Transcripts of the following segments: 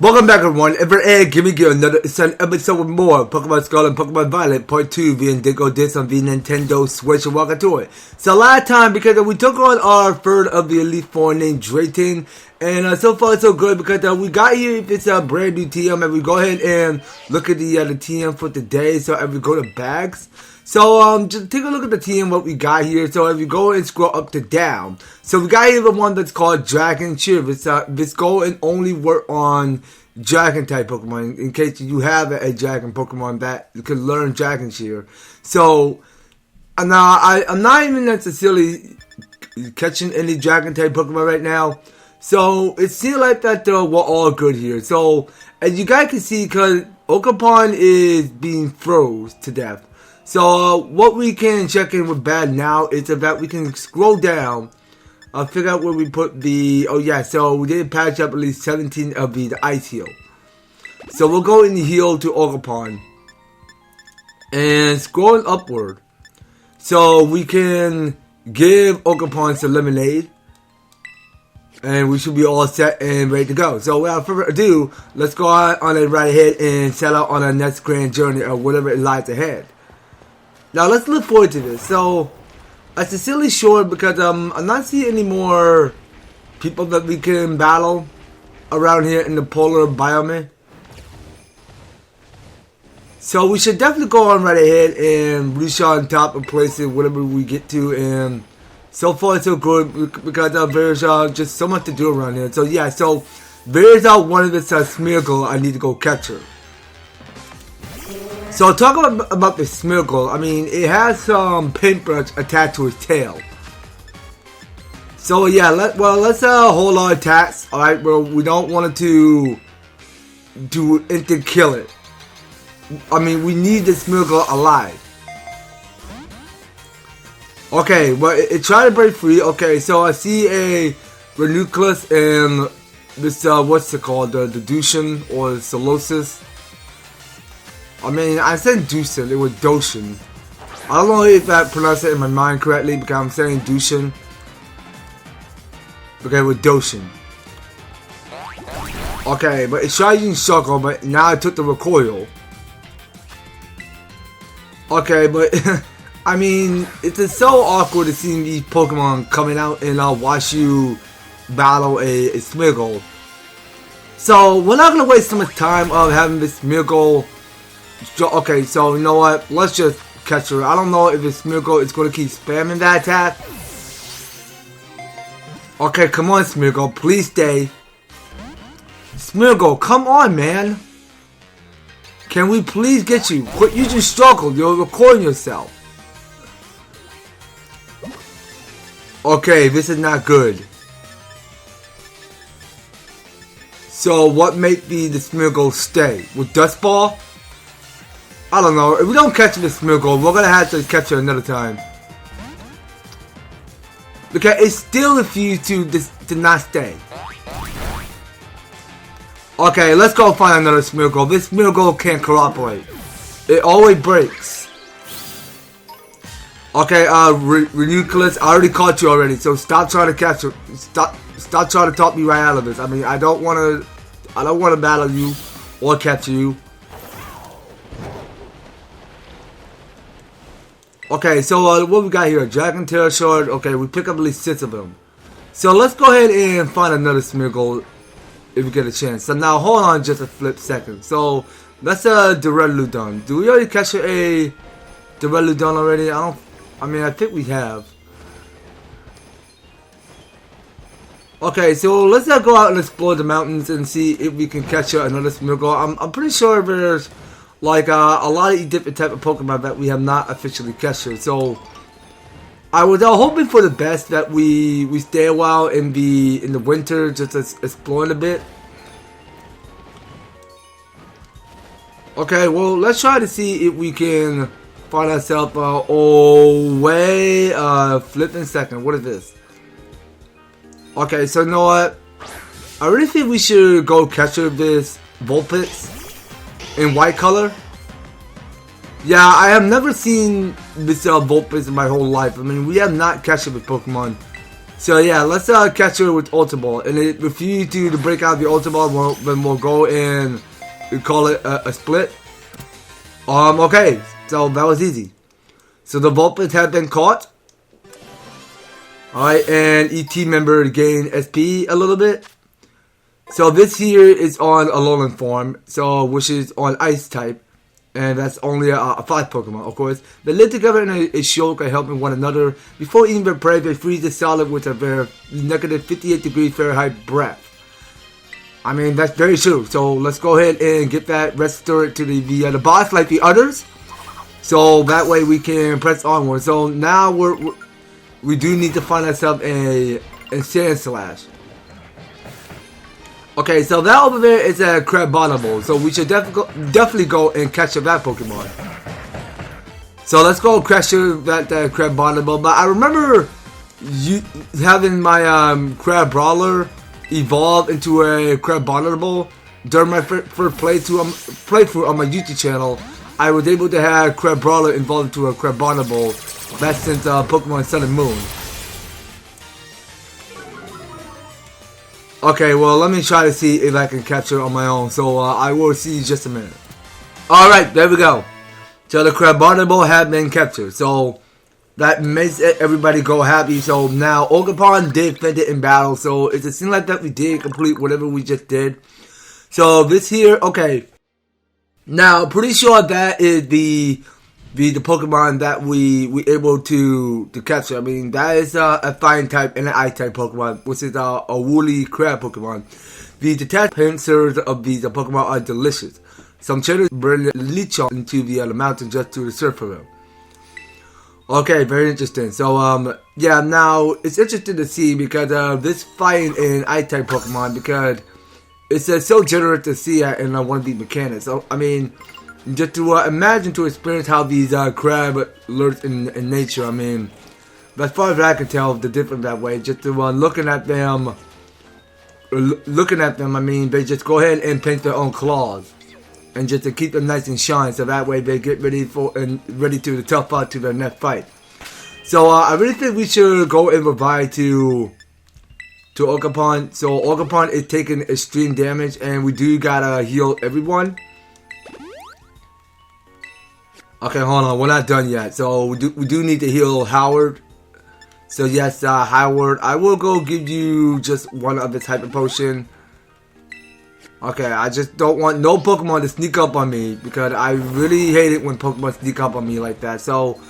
Welcome back everyone, give me another episode with more Pokémon Scarlet and Pokémon Violet Part 2 via Indigo Disk on the Nintendo Switch, and welcome to it. So a lot of time because we took on our third of the Elite Four named Drayton, and so far so good because we got here, it's a brand new TM, and we go ahead and look at the TM for today. So if we go to bags, so just take a look at the TM what we got here. So if you go and scroll up to down, so we got here the one that's called Dragon Cheer. This go and only work on Dragon type Pokemon in case you have a Dragon Pokemon that you can learn Dragon Cheer. So now I'm not even necessarily catching any Dragon type Pokemon right now. So it seems like that we're all good here. So as you guys can see, because Oakapon is being froze to death. So what we can check in with bad now is that we can scroll down. I'll figure out where we put the, oh yeah, so we did patch up at least 17 of the ice heal. So we'll go in the heal to Oakapon. And scrolling upward. So we can give Oakapon some lemonade. And we should be all set and ready to go. So without further ado, let's go on it right ahead and set out on our next grand journey or whatever it lies ahead. Now let's look forward to this. So I'm sincerely sure because I'm not seeing any more people that we can battle around here in the Polar Biome. So we should definitely go on right ahead and reach on top of places whatever we get to, and so far so good because there's just so much to do around here. So yeah, so there's one of the Smeargle. I need to go catch her. So talk about the Smeargle. I mean, it has some paintbrush attached to its tail. So yeah, let's hold our attacks. All right, well we don't want it to do anything, kill it. I mean, we need the Smeargle alive. Okay, well it tried to break free. Okay, so I see a Ranunculus and this what's it called, the Dushin or Solosis. I mean, I said Dushin, it was Doshin. I don't know if I pronounced it in my mind correctly because I'm saying Dushin. Okay, with Doshin. Okay, but it tried using Circle, but now I took the recoil. Okay, but I mean, it's just so awkward to see these Pokemon coming out and watch you battle a Smeargle. So we're not gonna waste so much time of having this Smeargle. Okay, so you know what? Let's just catch her. I don't know if this Smeargle is going to keep spamming that attack. Okay, come on, Smeargle. Please stay. Smeargle, come on, man. Can we please get you? Quit using struggle. You're recording yourself. Okay, this is not good. So what made the Smeargle stay? With Dust Ball? I don't know. If we don't catch this Smeargle, we're gonna have to catch her another time. Because it still refused to not stay. Okay, let's go find another Smeargle. This Smeargle can't cooperate. It always breaks. Okay, Ranunculus, I already caught you already, so stop trying to catch her. Stop trying to talk me right out of this. I mean, I don't wanna battle you or catch you. Okay, so what we got here? Dragon Terror Shard. Okay, we pick up at least 6 of them. So let's go ahead and find another Smeargle if we get a chance. So now hold on just a flip second. So that's Duraludon. Do we already catch a Duraludon already? I mean I think we have. Okay, so let's go out and explore the mountains and see if we can catch another Smeargle. I'm pretty sure there's like a lot of different type of Pokemon that we have not officially captured. So I was hoping for the best that we stay a while in the winter, just exploring a bit. Okay, well let's try to see if we can find ourselves flipping second. What is this? Okay, so you know what? I really think we should go capture this Vulpix in white color. Yeah, I have never seen this Vulpix in my whole life. I mean, we have not captured the Pokemon So yeah, let's catch her with Ultra Ball. And if you do to break out the Ultra Ball, then we'll go and we call it a split. Okay, so that was easy. So the Vulpix have been caught. Alright, and each team member gain SP a little bit. So this here is on Alolan form, so which is on Ice type. And that's only a 5 Pokemon, of course. They live together in a shulker, helping one another. Before eating their prey, they freeze the solid with a very negative 58 degrees Fahrenheit breath. I mean, that's very true. So let's go ahead and get that restored to the boss like the others. So that way we can press onward. So now we do need to find ourselves a Sand Slash. Okay, so that over there is a Crabonible, so we should definitely go and capture that Pokemon. So let's go capture that Crabonible. But I remember having my Crabrawler evolve into a Crabonible during my first playthrough on my YouTube channel. I was able to have Crabrawler evolve into a Crabonible. That's since Pokemon Sun and Moon. Okay, well, let me try to see if I can capture it on my own. So, I will see you just a minute. Alright, there we go. So, the Crabonible have been captured. So, that makes everybody go happy. So, now, Ogerpon did fend it in battle. So, it seems like that we did complete whatever we just did. So, this here, okay. Now, pretty sure that is the Pokemon that we able to capture. I mean, that is a fire type and an ice type Pokemon, which is a woolly crab Pokemon. The detached pincers of these Pokemon are delicious. Some traders bring Lechon into the mountain just to the surf of them. Okay, very interesting. So, yeah, now it's interesting to see because this fighting in ice type Pokemon, because it's so generous to see in one of these mechanics. So, I mean, just to imagine to experience how these crab lurks in nature. I mean, as far as I can tell, the difference that way. Just to looking at them, I mean, they just go ahead and paint their own claws, and just to keep them nice and shiny, so that way they get ready to tough out to their next fight. So I really think we should go and revive to Ogerpon. So Ogerpon is taking extreme damage, and we do gotta heal everyone. Okay, hold on. We're not done yet. So we do need to heal Howard. So yes, Howard, I will go give you just one of this Hyper Potion. Okay, I just don't want no Pokemon to sneak up on me, because I really hate it when Pokemon sneak up on me like that. So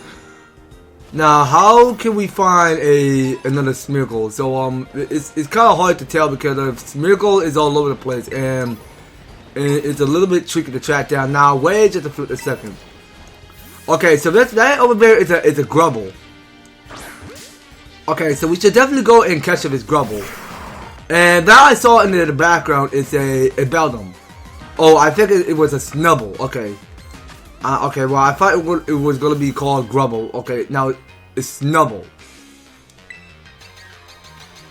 now, how can we find another Smeargle? So it's kind of hard to tell because Smeargle is all over the place, and it's a little bit tricky to track down. Now, wait just a second. Okay, so that over there is a Grubble. Okay, so we should definitely go and catch up this Grubble. And that I saw in the background is a Beldum. Oh, I think it was a Snubble. Okay. Okay, well, I thought it was going to be called Grubble. Okay, now it's Snubble.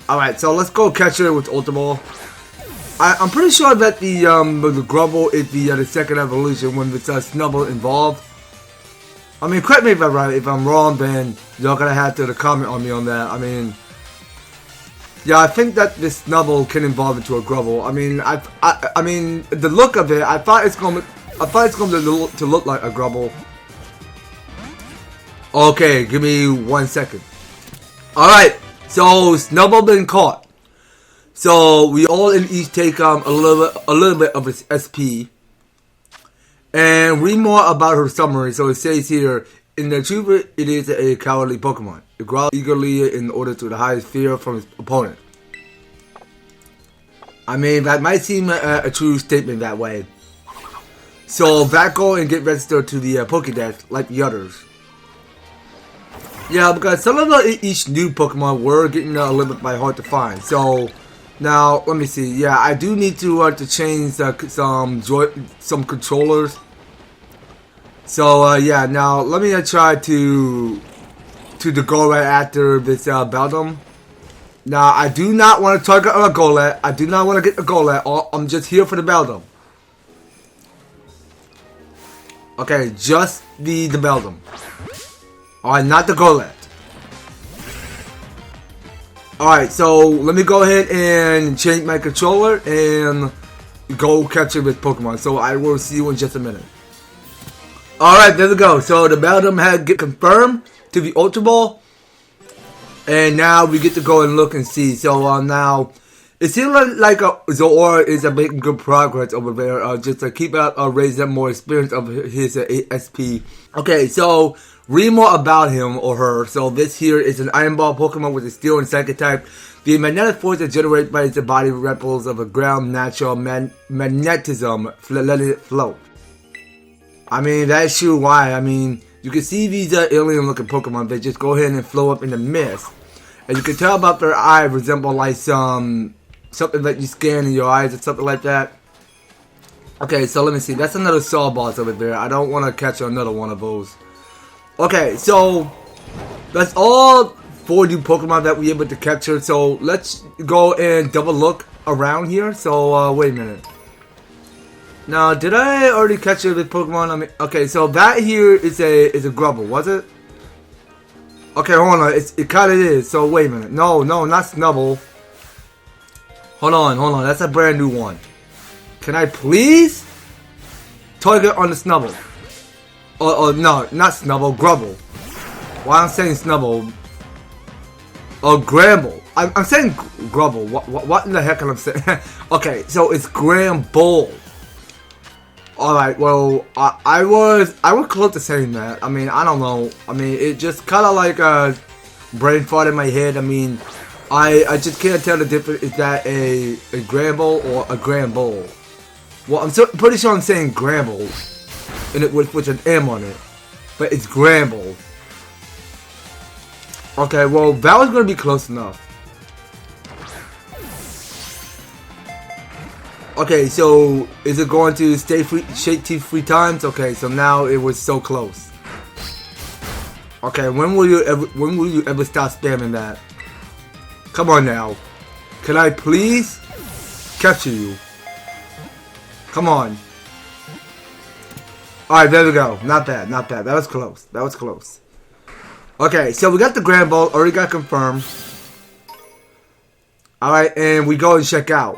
Alright, so let's go catch her with Ultra Ball. I'm pretty sure that the Grubble is the second evolution when it's Snubble involved. I mean, correct me if I'm right. If I'm wrong, then y'all gonna have to comment on me on that. I mean, yeah, I think that this Snubble can evolve into a Grubble. I mean, I mean, the look of it, I thought it's going to look like a Grubble. Okay, give me 1 second. All right, so Snubble been caught. So we all in each take a little bit of its SP. And read more about her summary. So it says here, in the truth, it is a cowardly Pokemon. It growls eagerly in order to hide fear from its opponent. I mean, that might seem a true statement that way. So back go and get registered to the Pokédex like the others. Yeah, because some of each new Pokemon were getting a little bit hard to find. So now, let me see. Yeah, I do need to change some controllers. So yeah, now let me try to go right after this Beldum. Now, I do not want to target a Golett. I do not want to get a Golett. I'm just here for the Beldum. Okay, just the Beldum. Alright, not the Golett. Alright, so let me go ahead and change my controller and go capture this Pokemon. So I will see you in just a minute. Alright, there we go. So the Battle had get confirmed to the Ultra Ball. And now we get to go and look and see. So now it seems like Zora is making good progress over there. Just to keep out raise up more experience of his SP. Okay, so read more about him or her. So this here is an Iron Ball Pokemon with a Steel and Psychic type. The magnetic force is generated by its body ripples of a ground natural magnetism. Let it flow. I mean, that's true. Why? I mean, you can see these alien-looking Pokemon. They just go ahead and flow up in the mist, and you can tell about their eye resemble like something that you scan in your eyes or something like that. Okay, so let me see. That's another Saw Boss over there. I don't want to catch another one of those. Okay, so that's all 4 new Pokemon that we able to capture. So let's go and double look around here. So wait a minute. Now, did I already capture the Pokemon? I mean, okay, so that here is a Grubble, was it? Okay, hold on. It kind of is. So wait a minute. No, not Snubble. Hold on. That's a brand new one. Can I please target on the Snubble? Oh no, not Snubble, Grubble. Why I'm saying Snubble? Oh, Gramble. I'm saying Grubble. What in the heck am I saying? Okay, so it's Gramble. Alright, well, I was close to saying that. I mean, I don't know. I mean, it just kind of like brain fart in my head. I mean, I just can't tell the difference. Is that a Gramble or a Gramble? Well, I'm pretty sure I'm saying Gramble, and it with an M on it, but it's Gramble. Okay, well, that was gonna be close enough. Okay, so is it going to stay free, shake teeth 3 times? Okay, so now it was so close. Okay, when will you ever stop spamming that? Come on now. Can I please capture you? Come on. Alright, there we go. Not bad. That was close. Okay, so we got the Grand Ball, already got confirmed. Alright, and we go and check out.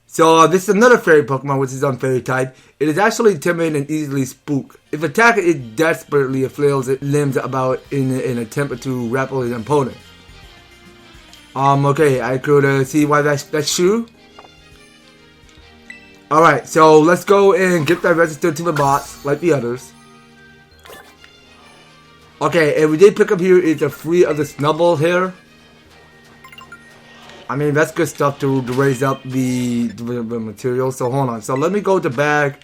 So this is another fairy Pokemon, which is on fairy type. It is actually timid and easily spooked. If attacked, it desperately flails its limbs about in an attempt to grapple its opponent. Okay, I could see why that's true. Alright, so let's go and get that registered to the box, like the others. Okay, and we did pick up here is a free of the Snubble here. I mean, that's good stuff to raise up the material. So hold on. So let me go to bag.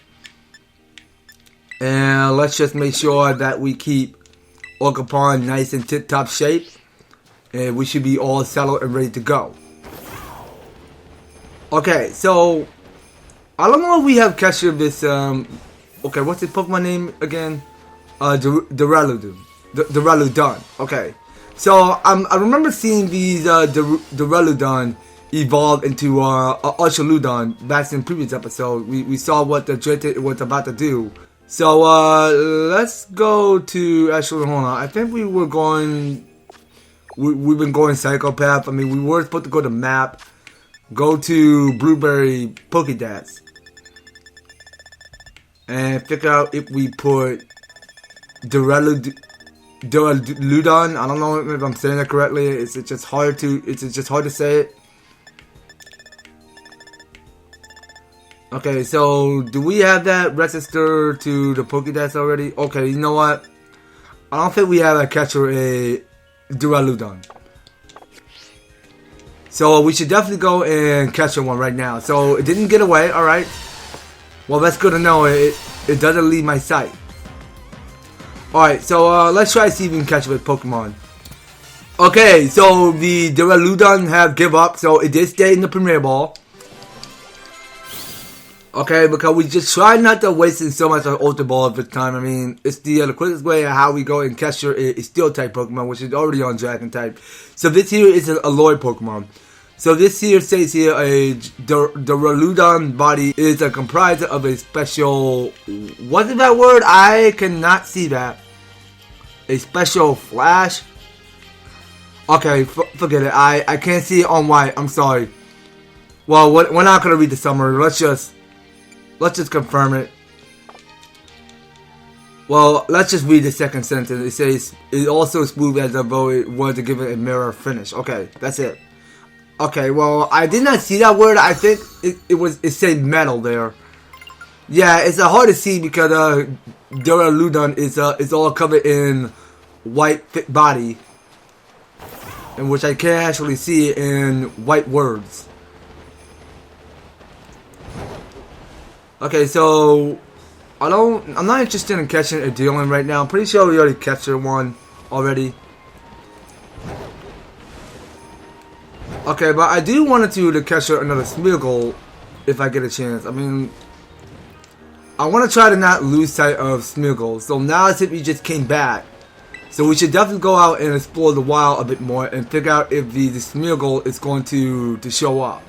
And let's just make sure that we keep Orcapon nice and tip-top shape. And we should be all settled and ready to go. Okay, so I don't know if we have captured this. Okay, what's the Pokemon name again? Duraludon. Okay. So I remember seeing these Duraludon evolve into Archaludon back in the previous episode. We saw what the Drake was about to do. So let's go to actually hold on. I think we were going. We've been going Psychopath. I mean, we were supposed to go to map, go to Blueberry Pokédex, and figure out if we put Duraludon. I don't know if I'm saying that correctly. It's just hard to say it. Okay, so do we have that registered to the Pokédex already? Okay, you know what? I don't think we have a catcher a Duraludon. So we should definitely go and catch one right now. So it didn't get away. All right. Well, that's good to know. It doesn't leave my sight. Alright, so let's try to see if we can catch it with Pokemon. Okay, so the Duraludon have give up, so it did stay in the Premier Ball. Okay, because we just try not to waste so much on Ultra Ball at this time. I mean, it's the quickest way of how we go and capture a Steel-type Pokemon, which is already on Dragon-type. So this here is an Aloy Pokemon. So this here says here a Duraludon body is a comprised of a special, what is that word? I cannot see that. A special flash. Okay, forget it. I can't see it on white. I'm sorry. Well, we're not gonna read the summary. Let's just confirm it. Well, let's just read the second sentence. It says, "It also smooth as though it were to give it a mirror finish." Okay, that's it. Okay, well, I did not see that word. I think it said metal there. Yeah, it's hard to see because Duraludon is all covered in white thick body, in which I can't actually see in white words. Okay, so I'm not interested in catching a Dylan right now. I'm pretty sure we already captured one already. Okay, but I do want to catch another Smeargle if I get a chance. I mean, I want to try to not lose sight of Smeargle. So now since we just came back, so we should definitely go out and explore the wild a bit more and figure out if the Smeargle is going to show up.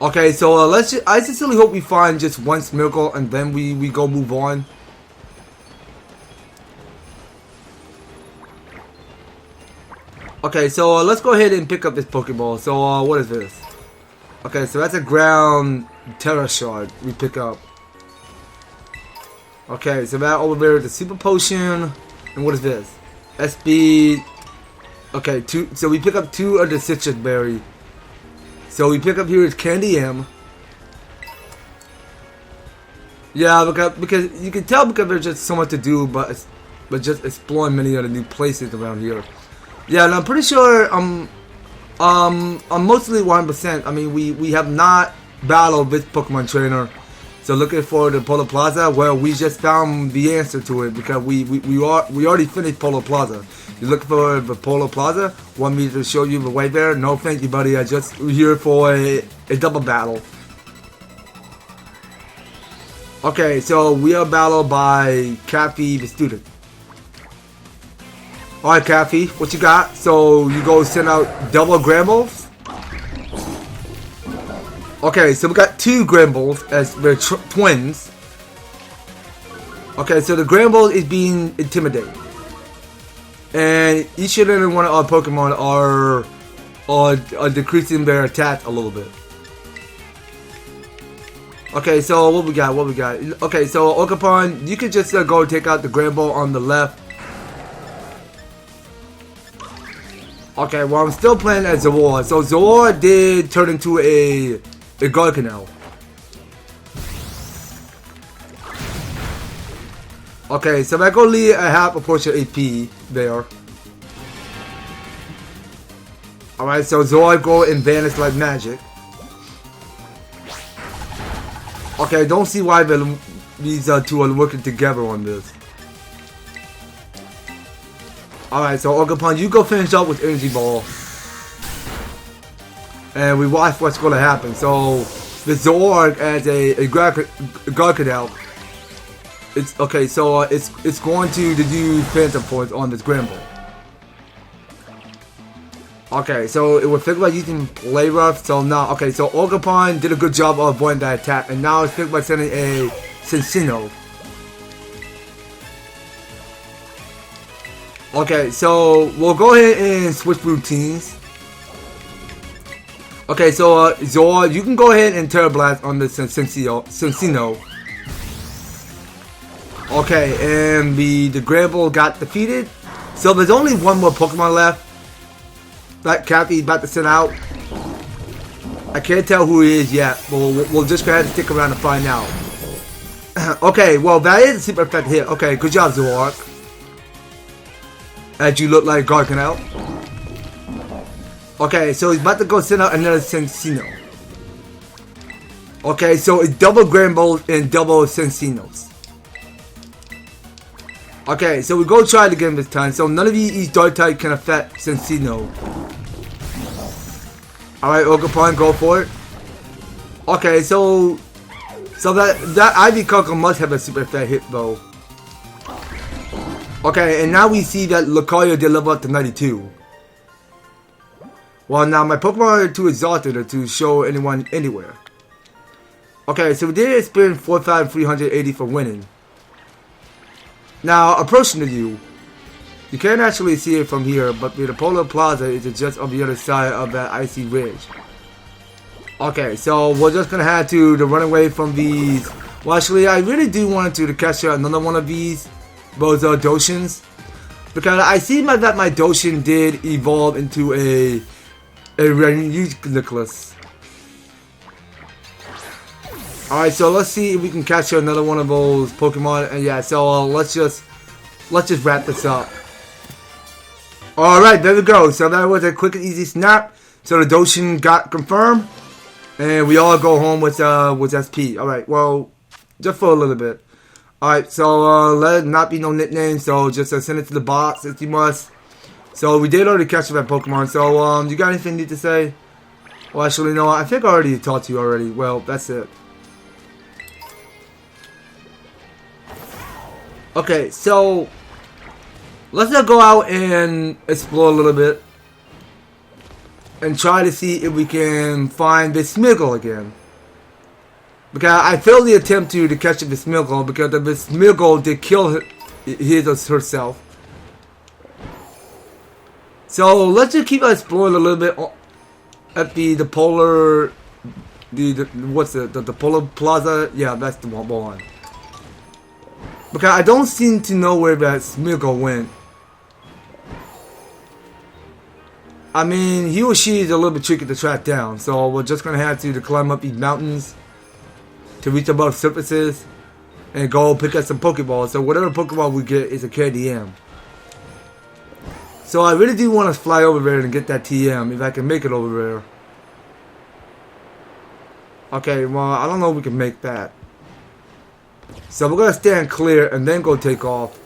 Okay, so I sincerely hope we find just one Smeargle and then we go move on. Okay, so let's go ahead and pick up this Pokeball. So what is this? Okay, so that's a ground Terra Shard we pick up. Okay, so that over there is a Super Potion. And what is this? SB. Okay, so we pick up 2 of the Citrus Berry. So we pick up here is Candy M. Yeah, because you can tell because there's just so much to do, but just exploring many of the new places around here. Yeah, and I'm pretty sure I'm mostly 100%. I mean, we have not battled this Pokemon trainer, so looking for the Polar Plaza. Well, we just found the answer to it because we already finished Polar Plaza. You looking for the Polar Plaza? Want me to show you the way there? No, thank you, buddy. I just here for a double battle. Okay, so we are battled by Cappy the student. Alright, Cappy, what you got? So you go send out double Grambles? Okay, so we got 2 Grambles as they're twins. Okay, so the Gramble is being intimidated. And each and every one of our Pokemon are decreasing their attack a little bit. Okay, so what we got? Okay, so Okapon, you can just go take out the Gramble on the left. Okay, well I'm still playing as Zoroark. So Zoroark did turn into a Garganel. Okay, so I go lead a half a portion AP there. Alright, so Zoroark go and vanish like magic. Okay, don't see why these 2 are working together on this. Alright, so Ogapon, you go finish up with Energy Ball. And we watch what's going to happen. So, the Zoroark as a Garganel. It's okay, so it's going to do Phantom Points on this Gramble. Okay, so it was figured by using Play Rough. So now, okay, so Ogapon did a good job of avoiding that attack. And now it's figured by sending a Cincino. Okay, so we'll go ahead and switch routines. Okay, so Zora, you can go ahead and Terra Blast on the Cincino. Okay, and the Gramble got defeated. So there's only one more Pokemon left that Cappy's about to send out. I can't tell who he is yet, but we'll just go ahead and stick around to find out. Okay, well that is a super effect hit. Okay, good job, Zoroark. As you look like Garganel. Okay, so he's about to go send out another Cincino. Okay, so it's double Gramble and double Cincinos. Okay, so we go try it again this time. So none of these Dark type can affect Cincino. Alright, Ogapon, go for it. Okay, so that Ivy Coco must have a super effect hit though. Okay, and now we see that Lucario did level up to 92. Well, now my Pokemon are too exhausted to show anyone anywhere. Okay, so we did experience 4,380 for winning. Now, approaching to you You can't actually see it from here, but the Polar Plaza is just on the other side of that icy ridge. Okay, so we're just gonna have to run away from these. Well, actually, I really do want to catch another one of those Doshins, because I see that my Doshin did evolve into a Ranunculus. Alright, so let's see if we can catch another one of those Pokemon. And yeah, so let's just wrap this up. Alright, there we go. So that was a quick and easy snap. So the Doshin got confirmed. And we all go home with SP. Alright, well, just for a little bit. Alright, so let it not be no nickname. So just send it to the box if you must. So we did already catch that Pokemon. So you got anything you need to say? Well, actually, no, I think I already talked to you already. Well, that's it. Okay, so let's go out and explore a little bit and try to see if we can find this Smiggle again. Because I failed the attempt to catch the Smiggle because the Smiggle did kill herself. So let's just keep exploring a little bit at the Polar, the Polar Plaza. Yeah, that's the one. Because I don't seem to know where that Smiggle went. I mean, he or she is a little bit tricky to track down, so we're just gonna have to climb up these mountains to reach above surfaces and go pick up some Pokeballs. So whatever Pokeball we get is a KDM. So I really do want to fly over there and get that TM if I can make it over there. Okay, well, I don't know if we can make that. So we're going to stand clear and then go take off.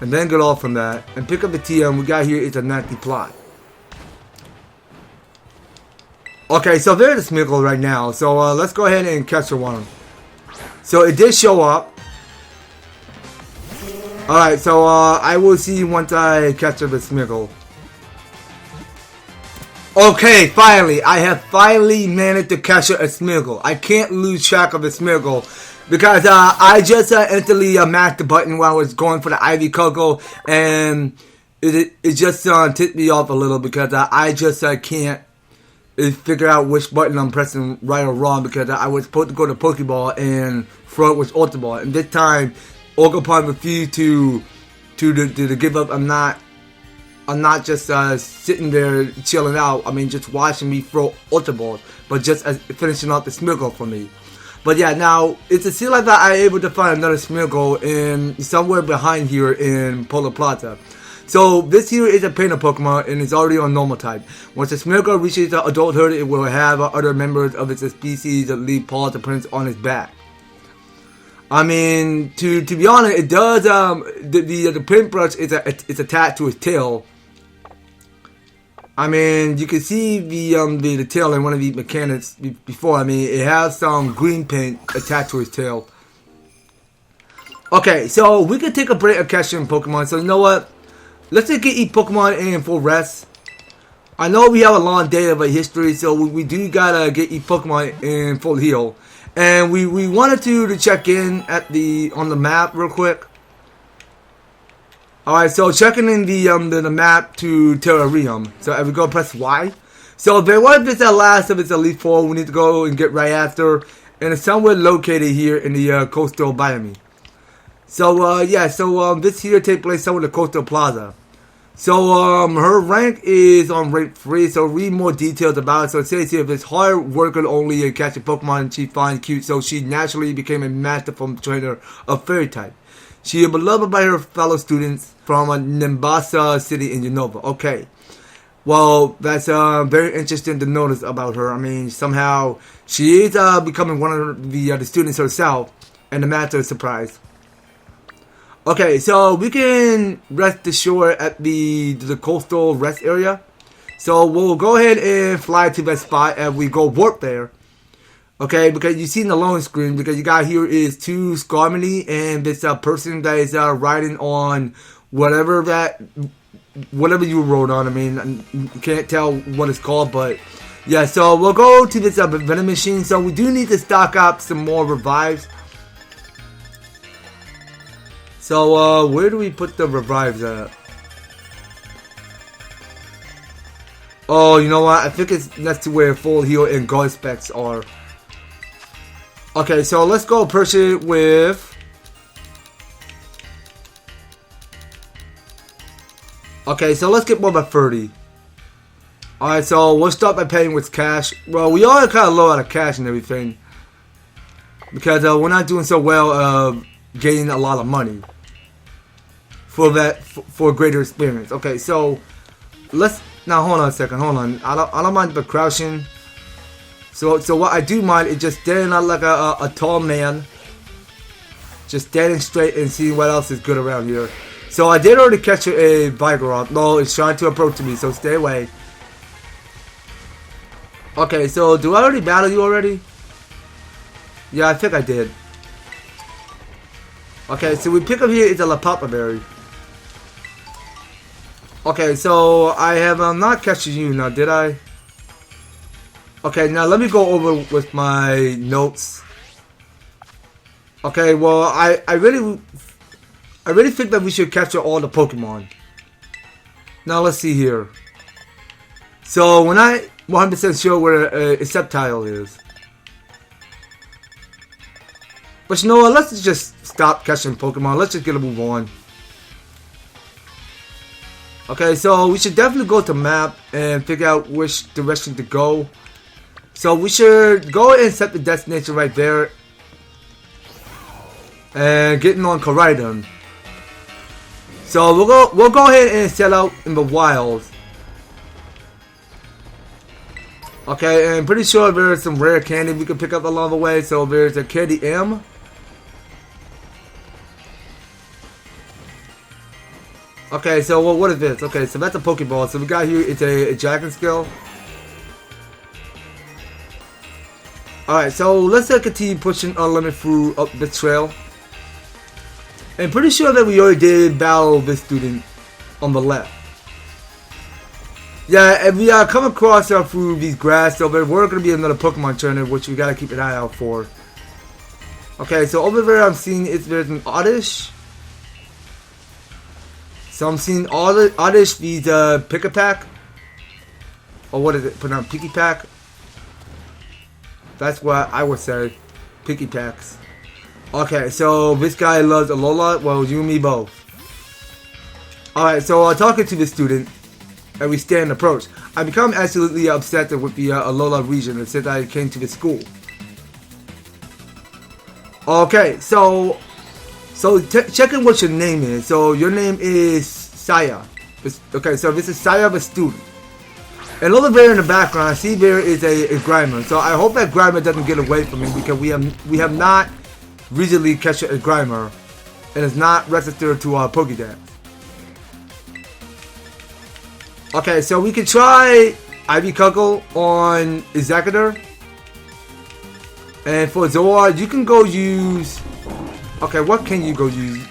And then get off from that. And pick up the TM we got here is a nasty plot. Okay, so there's a Smiggle right now. So let's go ahead and catch one. So it did show up. Alright, so I will see you once I catch up the Smiggle. Okay, finally. I have finally managed to catch a Smiggle. I can't lose track of the Smiggle. Because I just instantly mashed the button while I was going for the Ivy Cocoa. And it just tipped me off a little because I just can't figure out which button I'm pressing right or wrong. Because I was supposed to go to Pokeball and throw it with Ultra Ball. And this time, Ogapon refused to give up. I'm not just sitting there chilling out. I mean, just watching me throw Ultra Balls. But just finishing off the Smiggle for me. But yeah, now, it's a seem like that I'm able to find another Smiggle in somewhere behind here in Polar Plaza. So, this here is a painter Pokemon, and it's already on normal type. Once the Smiggle reaches adulthood, it will have other members of its species that leave paws prints on its back. I mean, to be honest, it does, the paintbrush is it's attached to its tail. I mean, you can see the tail in one of the mechanics before. I mean, it has some green paint attached to its tail. Okay, so we can take a break of catching Pokemon. So you know what? Let's just get each Pokemon in full rest. I know we have a long day of a history, so we do gotta get each Pokemon in full heal. And we wanted to check in at on the map real quick. Alright, so checking in the map to Terrarium. So if we go press Y. So there was this last of its Elite Four we need to go and get right after. And it's somewhere located here in the Coastal Biome. So yeah, so this here takes place somewhere in the Coastal Plaza. So her rank is on rank 3, so read more details about it. So it says here, if it's hard working only and catching Pokemon she finds cute, so she naturally became a master from trainer of Fairy type. She is beloved by her fellow students from Nimbasa City in Unova. Okay. Well, that's very interesting to notice about her. I mean, somehow she is becoming one of the students herself, and the master is surprised. Okay, so we can rest ashore at the coastal rest area. So we'll go ahead and fly to that spot and we go warp there. Okay, because you see in the loan screen, because you got here is 2 Scarmony and this person that is riding on whatever you rode on. I mean, you can't tell what it's called, but yeah, so we'll go to this vending machine. So we do need to stock up some more revives. So where do we put the revives at? Oh, you know what? I think it's next to where full heal and guard specs are. Okay, so let's go purchase it with... Okay, so let's get more by 30. Alright, so we'll start by paying with cash. Well, we are kind of low out of cash and everything. Because we're not doing so well gaining a lot of money. For greater experience. Okay, so let's... Now, hold on a second, hold on. I don't mind the crouching. So what I do mind is just standing out like a tall man. Just standing straight and seeing what else is good around here. So I did already catch a Vigoroth. No, it's trying to approach me, so stay away. Okay, so do I already battle you already? Yeah, I think I did. Okay, so we pick up here is a Lapapa Berry. Okay, so I have not catching you now, did I? Okay, now let me go over with my notes. Okay, well, I really think that we should capture all the Pokemon. Now let's see here. So we're not 100% sure where a Sceptile is. But you know what, let's just stop catching Pokemon. Let's just get a move on. Okay, so we should definitely go to map and figure out which direction to go. So we should go and set the destination right there. And getting on Koraidon. So we'll go ahead and set out in the wild. Okay, and I'm pretty sure there's some rare candy we can pick up along the way. So there's a Candy M. Okay, so what is this? Okay, so that's a Pokeball. So we got here, it's a Dragon Skill. Alright, so let's continue pushing Unlimited through up the trail. I'm pretty sure that we already did battle this student on the left. Yeah, and we come across through these grass, so there's going to be another Pokemon trainer, which we got to keep an eye out for. Okay, so over there I'm seeing there's an Oddish. So I'm seeing Oddish, these Pick-a-Pack. Or what is it? Pronounced Picky-Pack? That's what I would say. Picky-Packs. Okay, so this guy loves Alola. Well, you and me both. Alright, so talking to the student, and we stand approach. I become absolutely upset with the Alola region since I came to the school. Okay, so checking what your name is. So your name is Saya. Okay, so this is Saya, the student. And over there in the background, I see there is a Grimer. So I hope that Grimer doesn't get away from me because we have not recently catch a Grimer, and it's not registered to our Pokédex. Okay, so we can try Ivy Cuckle on Executor. And for Zoroark, you can go use... Okay, what can you go use?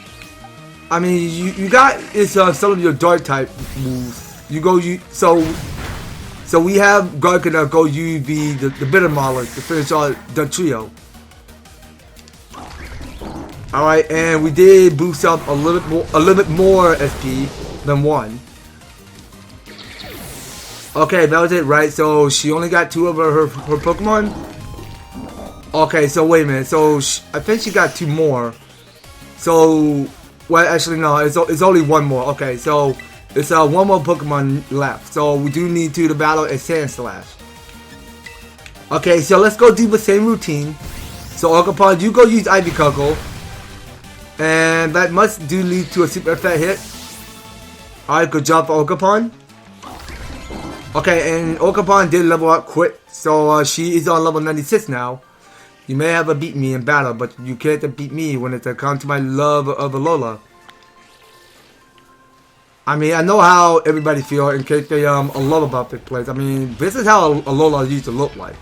I mean, you got some of your Dark type moves. You go use... So we have Garkina go use the Bitter Mauler to finish out the trio. Alright, and we did boost up a little bit more SP than 1. Okay, that was it, right? So she only got 2 of her Pokemon? Okay, so wait a minute. So I think she got 2 more. So, well, actually no, it's only 1 more. Okay, so it's 1 more Pokemon left. So we do need to battle a Sandslash. Okay, so let's go do the same routine. So Orcapon, you go use Ivy Cuckle. And that must do lead to a super fat hit. Alright, good job for Orcapon. Okay, and Orcapon did level up quick. So she is on level 96 now. You may have beat me in battle, but you can't beat me when it comes to my love of Alola. I mean, I know how everybody feel in case they love about this place. I mean, this is how Alola used to look like.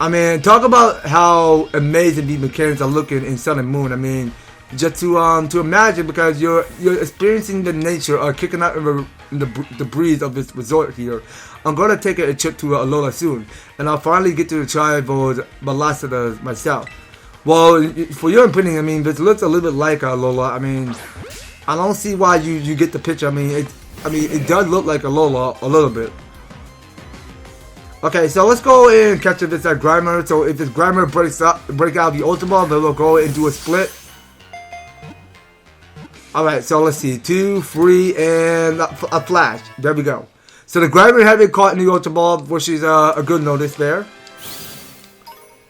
I mean, talk about how amazing these mechanics are looking in Sun and Moon. I mean, just to imagine, because you're experiencing the nature or kicking out in the breeze of this resort here. I'm gonna take a trip to Alola soon, and I'll finally get to try those Ballasitas myself. Well, for your opinion, I mean, this looks a little bit like Alola. I mean, I don't see why you get the picture. I mean, it does look like Alola a little bit. Okay, so let's go in and capture this Grimer. So if this Grimer break out the Ultima, then we'll go and do a split. Alright, so let's see. 2, 3, and a flash. There we go. So the Grimer had been caught in the Ultima, which is a good notice there.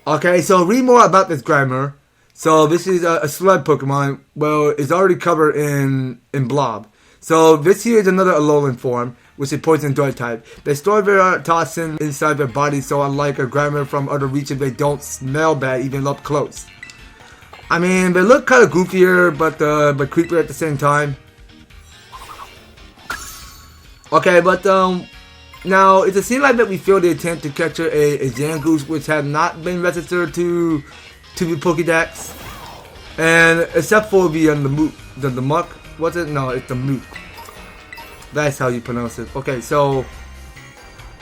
Okay, so read more about this Grimer. So this is a sled Pokemon. Well, it's already covered in Blob. So this here is another Alolan form, which is poison dark type. They store their toxin inside their body, so unlike a Grimer from other regions, they don't smell bad even up close. I mean, they look kind of goofier, but creepier at the same time. Okay, but now it seems like that we failed the attempt to capture a Zangoose, which had not been registered to the Pokédex, and except for the muck. Was it? No, it's the moot. That's how you pronounce it. Okay, so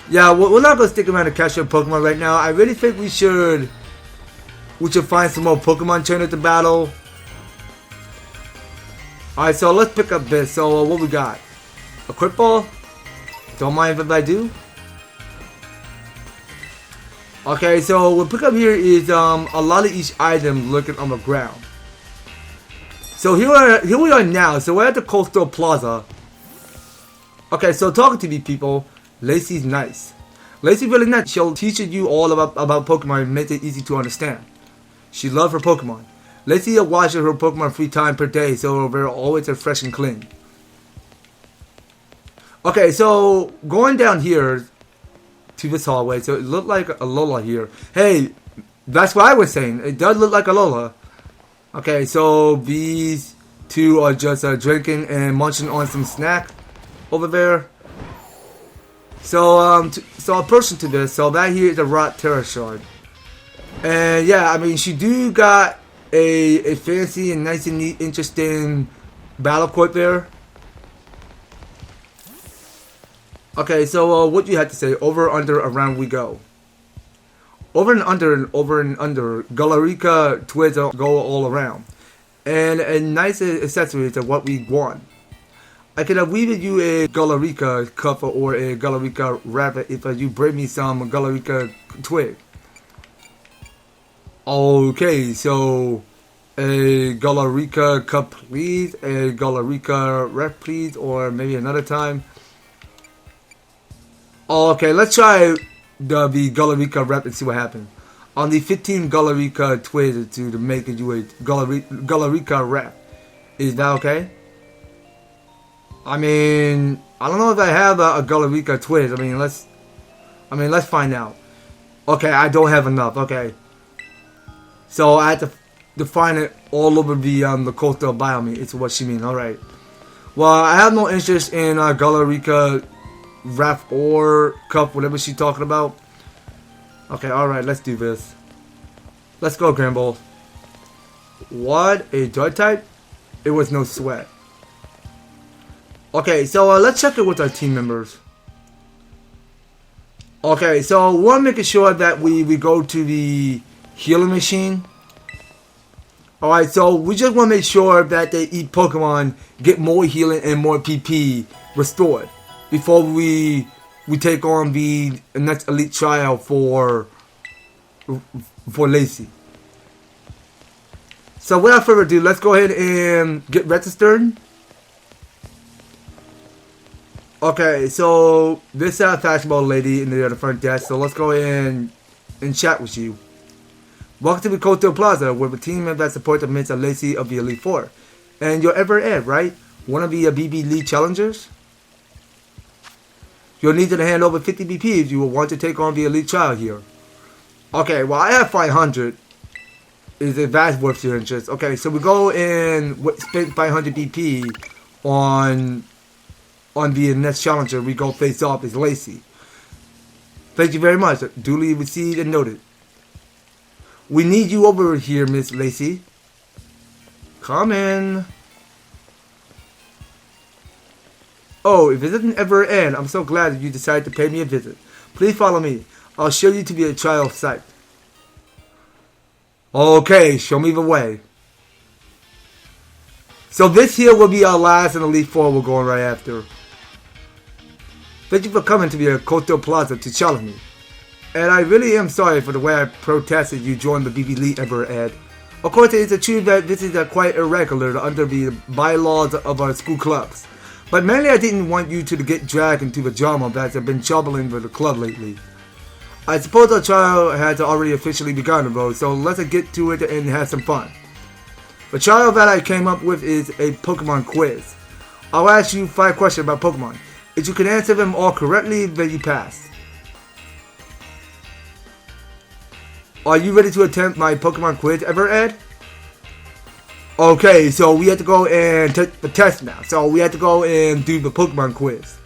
yeah, we're not gonna stick around to capture Pokemon right now. I really think we should find some more Pokemon trainers to battle. Alright, so let's pick up this. So what we got? A Quick Ball? Don't mind if I do. Okay, so what we pick up here is a lot of each item looking on the ground. So here we are now. So we're at the Coastal Plaza. Okay, so talking to these people, Lacey's nice. Lacey's really nice. She'll teach you all about Pokemon and make it easy to understand. She loves her Pokemon. Lacey watches her Pokemon 3 times per day, so they're always fresh and clean. Okay, so going down here to this hallway, so it looked like a Lola here. Hey, that's what I was saying. It does look like a Lola. Okay, so these two are just drinking and munching on some snack over there. So so a person to this. So that here is a Rot Terra Shard. And yeah, I mean, she do got a fancy and nice and neat, interesting battle court there. Okay, so what do you have to say? Over, under, around we go. Over and under, Galarica twigs go all around. And a nice accessory to what we want. I could have weaved you a Galarica cup or a Galarica rabbit if you bring me some Galarica twig. Okay, so a Galarica cup please, a Galarica rep please, or maybe another time. Okay, let's try the Galarica rep and see what happens. On the 15 Galarica twigs to make you a Galarica rep. Is that okay? I mean, I don't know if I have a Galarica twig. I mean, let's find out. Okay, I don't have enough. Okay. So I had to find it all over the Coastal Biome. It's what she means. Alright. Well, I have no interest in Galarica wrap or cup, whatever she's talking about. Okay, alright, let's do this. Let's go, Gramble. What? A dark type? It was no sweat. Okay, so let's check it with our team members. Okay, so we're making sure that we go to the healing machine. Alright, so we just want to make sure that they eat Pokemon, get more healing and more PP restored before we take on the next Elite Trial for Lacey. So without further ado, let's go ahead and get registered. Okay, so this is a fashionable lady in the front desk, so let's go ahead and chat with you. Welcome to the Coastal Plaza, where the team that support the Miss Lacey of the Elite Four. And you're EverTastic, right? One of the BB League challengers? You'll need to hand over 50 BP if you will want to take on the Elite Trial here. Okay, well I have 500. Is it vast worth your interest? Okay, so we go and spend 500 BP on the next challenger. We go face off as Lacey. Thank you very much. Duly received and noted. We need you over here, Miss Lacey. Come in. Oh, if it doesn't ever end, I'm so glad that you decided to pay me a visit. Please follow me. I'll show you to be a trial site. Okay, show me the way. So this here will be our last and Elite Four we're going right after. Thank you for coming to the Coastal Plaza to challenge me. And I really am sorry for the way I protested you joined the BB Elite ever, Ed. Of course, it is true that this is quite irregular under the bylaws of our school clubs. But mainly I didn't want you to get dragged into the drama that has been troubling with the club lately. I suppose our trial has already officially begun, though, so let's get to it and have some fun. The trial that I came up with is a Pokemon quiz. I'll ask you 5 questions about Pokemon. If you can answer them all correctly, then you pass. Are you ready to attempt my Pokemon quiz ever, Ed? Okay, so we have to go and take the test now. So we have to go and do the Pokemon quiz.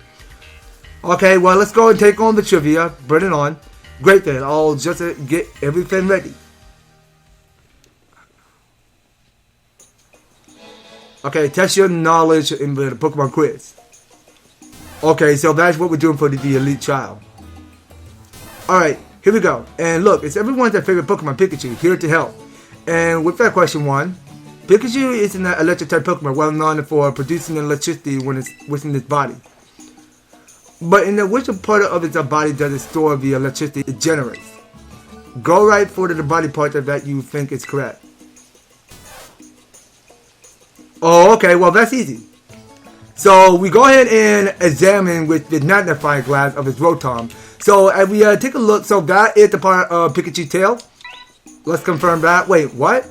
Okay, well, let's go and take on the trivia. Bring it on. Great then, I'll just get everything ready. Okay, test your knowledge in the Pokemon quiz. Okay, so that's what we're doing for the Elite Trial. Alright, here we go. And look, it's everyone's favorite Pokemon, Pikachu, here to help. And with that question 1, Pikachu is an electric type Pokemon well known for producing electricity when it's within its body. But in which part of its body does it store the electricity it generates? Go right for the body part that you think is correct. Oh, okay, well that's easy. So we go ahead and examine with the magnifying glass of its Rotom. So as we take a look, so that is the part of Pikachu's tail. Let's confirm that. Wait, what?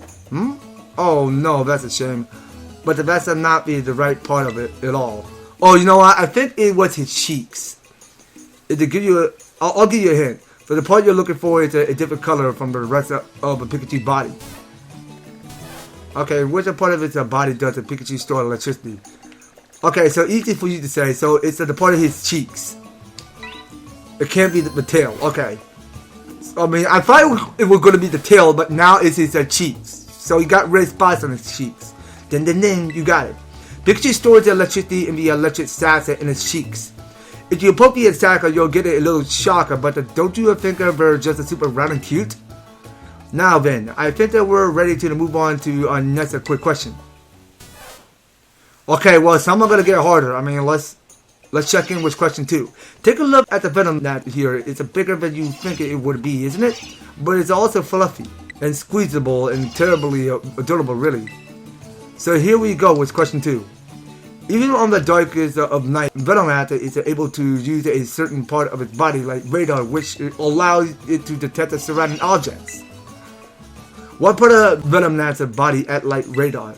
Oh no, that's a shame. But that's not the right part of it at all. Oh, you know what? I think it was his cheeks. To give you I'll give you a hint. For the part you're looking for is a different color from the rest of the Pikachu's body. Okay, which part of its body does the Pikachu store electricity? Okay, so easy for you to say. So it's the part of his cheeks. It can't be the tail. Okay. I mean, I thought it was going to be the tail, but now it's his cheeks. So he got red spots on his cheeks. Then, you got it. Pikachu stores the electricity in the electric sacs in his cheeks. If you poke the attacker, you'll get a little shocker, but don't you think of her just a super round and cute? Now then, I think that we're ready to move on to our next quick question. Okay, well, some are gonna get harder. I mean, let's check in with question 2. Take a look at the venom gnat here. It's bigger than you think it would be, isn't it? But it's also fluffy and squeezable and terribly adorable, really. So here we go with question 2. Even on the darkest of night, venom gnat is able to use a certain part of its body, like radar, which allows it to detect the surrounding objects. What part of venom gnat's body acts like radar?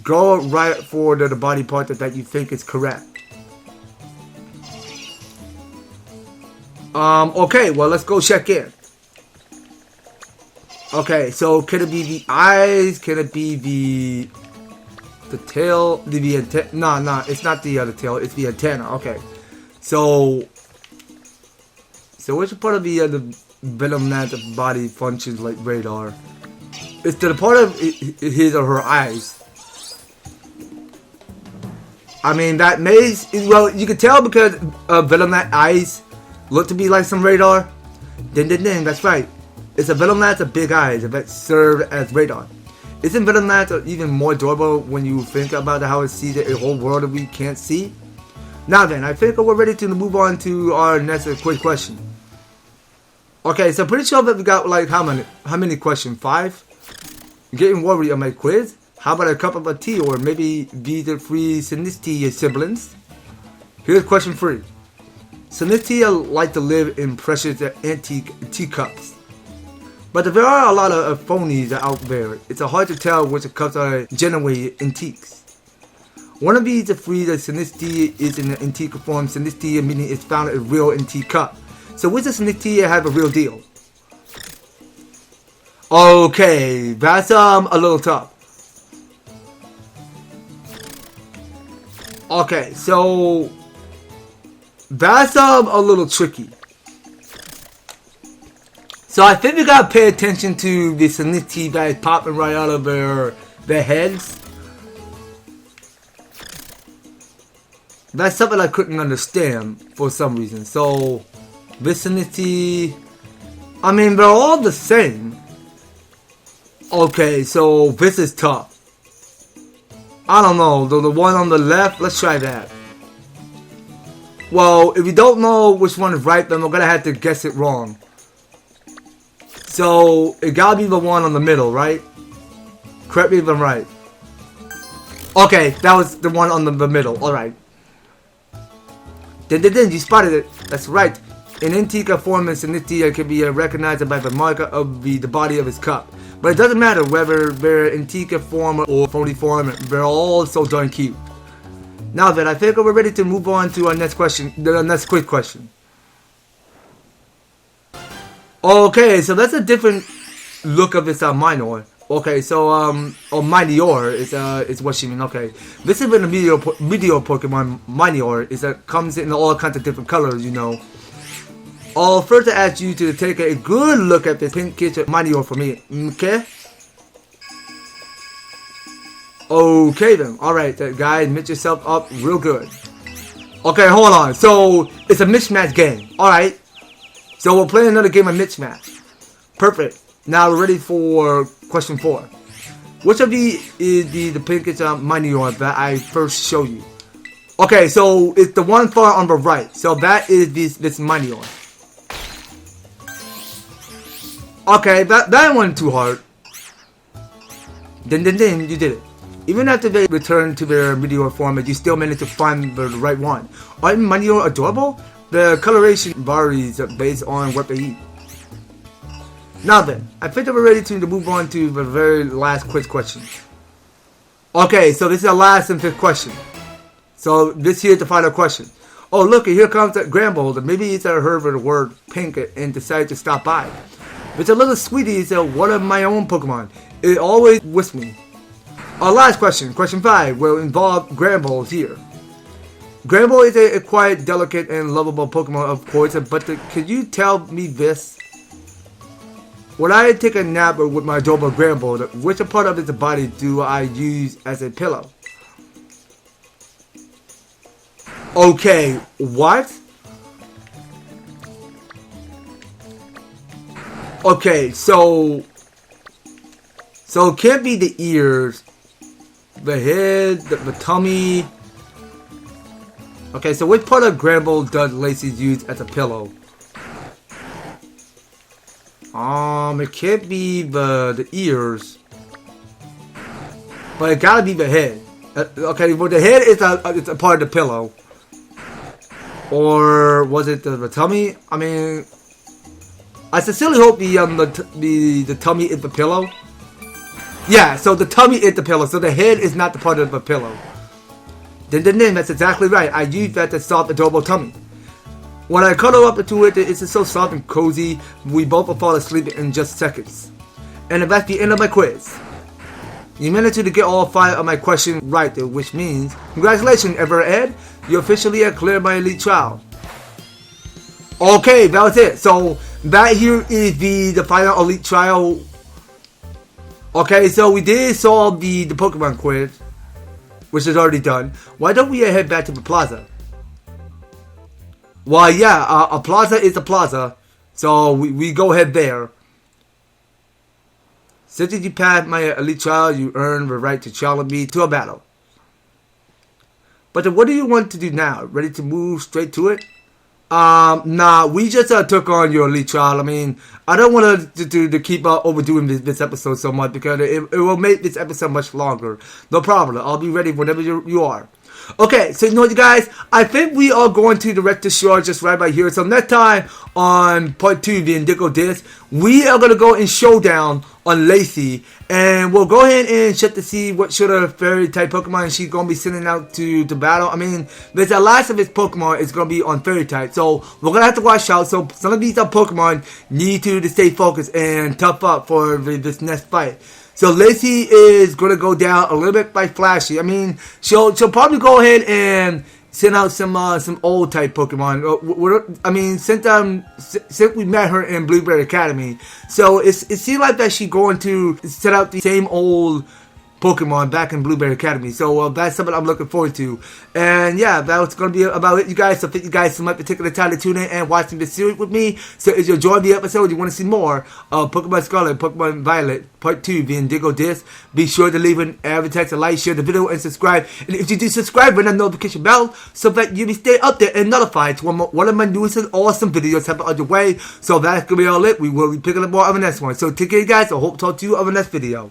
Go right for the body part that you think is correct. Okay, well, let's go check in. Okay, so can it be the eyes? Can it be the tail? The antenna? No, it's not the tail. It's the antenna. Okay, so which part of the venom gnat's body functions like radar? It's the part of his or her eyes. I mean, that maze, well, you can tell because venom gnat eyes look to be like some radar. That's right. It's a venom gnat's big eyes that serve as radar. Isn't venom gnat even more adorable when you think about how it sees a whole world that we can't see? Now then, I think we're ready to move on to our next quick question. Okay, so pretty sure that we got like how many questions? 5? I'm getting worried on my quiz. How about a cup of tea or maybe the 3 Sinistea siblings? Here's question 3. Sinistea like to live in precious antique teacups. But there are a lot of phonies out there. It's hard to tell which cups are genuine antiques. One of these 3 Sinistea is in an antique form. Sinistea meaning it's found a real antique cup. So which Sinistea have a real deal? Okay, that's a little tough. Okay, so that's a little tricky. So I think we gotta pay attention to the Sinistea that is popping right out of their heads. That's something I couldn't understand for some reason. So this Sinistea, I mean, they're all the same. Okay, so this is tough. I don't know, the one on the left, let's try that. Well, if you don't know which one is right, then we're gonna have to guess it wrong. So it gotta be the one on the middle, right? Correct me if I'm right. Okay, that was the one on the middle. Alright. You spotted it. That's right. An Antica form in Sinitia can be recognized by the marker of the body of his cup. But it doesn't matter whether they're Antica form or phony form, they're all so darn cute. Now then, I think we're ready to move on to our next question, the next quick question. Okay, so that's a different look of this Minor. Okay, so Minior is what she means. Okay, this is in the meteor Pokemon Minior. Comes in all kinds of different colors, you know. I'll first ask you to take a good look at this pink kitchen Minior for me. Okay. Okay then. All right, guys, mix yourself up real good. Okay, hold on. So it's a mismatch game. All right. So we're playing another game of mismatch. Perfect. Now we're ready for question 4. Which of these is the pinkish Minior that I first showed you? Okay, so it's the one far on the right. So that is this Minior. Okay, that wasn't too hard. Then you did it. Even after they returned to their meteor form, you still managed to find the right one. Aren't Minior adorable? The coloration varies based on what they eat. Now then, I think that we're ready to move on to the very last quiz question. Okay, so this is the last and 5th question. So this here is the final question. Oh look, here comes that Gramble. Maybe it's heard the word pink and decided to stop by. It's a little sweetie. It's one of my own Pokemon. It always with me. Our last question, question 5, will involve Gramble here. Gramble is a quiet, delicate, and lovable Pokemon, of course, but can you tell me this? When I take a nap with my adorable Gramble, which part of its body do I use as a pillow? Okay, what? Okay, so it can't be the ears, the head, the tummy. Okay, so which part of Gramble does Lacey use as a pillow? It can't be the ears, but it gotta be the head. Okay, well the head is a part of the pillow, or was it the tummy? I mean, I sincerely hope the tummy is the pillow. Yeah, so the tummy is the pillow, so the head is not the part of the pillow. Then that's exactly right. I use that to soft, adorable tummy. When I cuddle up to it, it's so soft and cozy, we both will fall asleep in just seconds. And that's the end of my quiz. You managed to get all 5 of my questions right, which means, congratulations, EverEd, you officially have cleared my Elite Trial. Okay, that was it. So, that here is the final Elite Trial. Okay, so we did solve the Pokemon quiz, which is already done. Why don't we head back to the plaza? Well, yeah, a plaza is a plaza, so we go ahead there. Since you passed my Elite Trial, you earn the right to challenge me to a battle. But then what do you want to do now? Ready to move straight to it? Nah, we just took on your Elite Trial. I mean, I don't want to keep overdoing this episode so much because it will make this episode much longer. No problem. I'll be ready whenever you are. Okay, so you know what, you guys? I think we are going to direct the show just right by here. So next time on part 2 of the Indigo Disk, we are going to go in showdown on Lacey. And we'll go ahead and check to see what sort of fairy type Pokemon she's going to be sending out to battle. I mean, the last of its Pokemon is going to be on fairy type. So we're going to have to watch out. So some of these Pokemon need to stay focused and tough up for this next fight. So Lacey is going to go down a little bit by Flashy. I mean, she'll probably go ahead and send out some old type Pokemon. I mean, since we met her in Blueberry Academy, so it seems like that she's going to set out the same old Pokemon back in Blueberry Academy. So that's something I'm looking forward to. And yeah, that's going to be about it, you guys. So thank you guys so much for taking the time to tune in and watching this series with me. So if you enjoyed the episode, you want to see more of Pokemon Scarlet, Pokemon Violet, Part 2, the Indigo Disk, be sure to leave an EverTastic, like, share the video, and subscribe. And if you do subscribe, ring that notification bell so that you stay up there and notified to one of my newest and awesome videos have on your way. So that's going to be all it. We will be picking up more of the next one. So take care, guys. I hope to talk to you on the next video.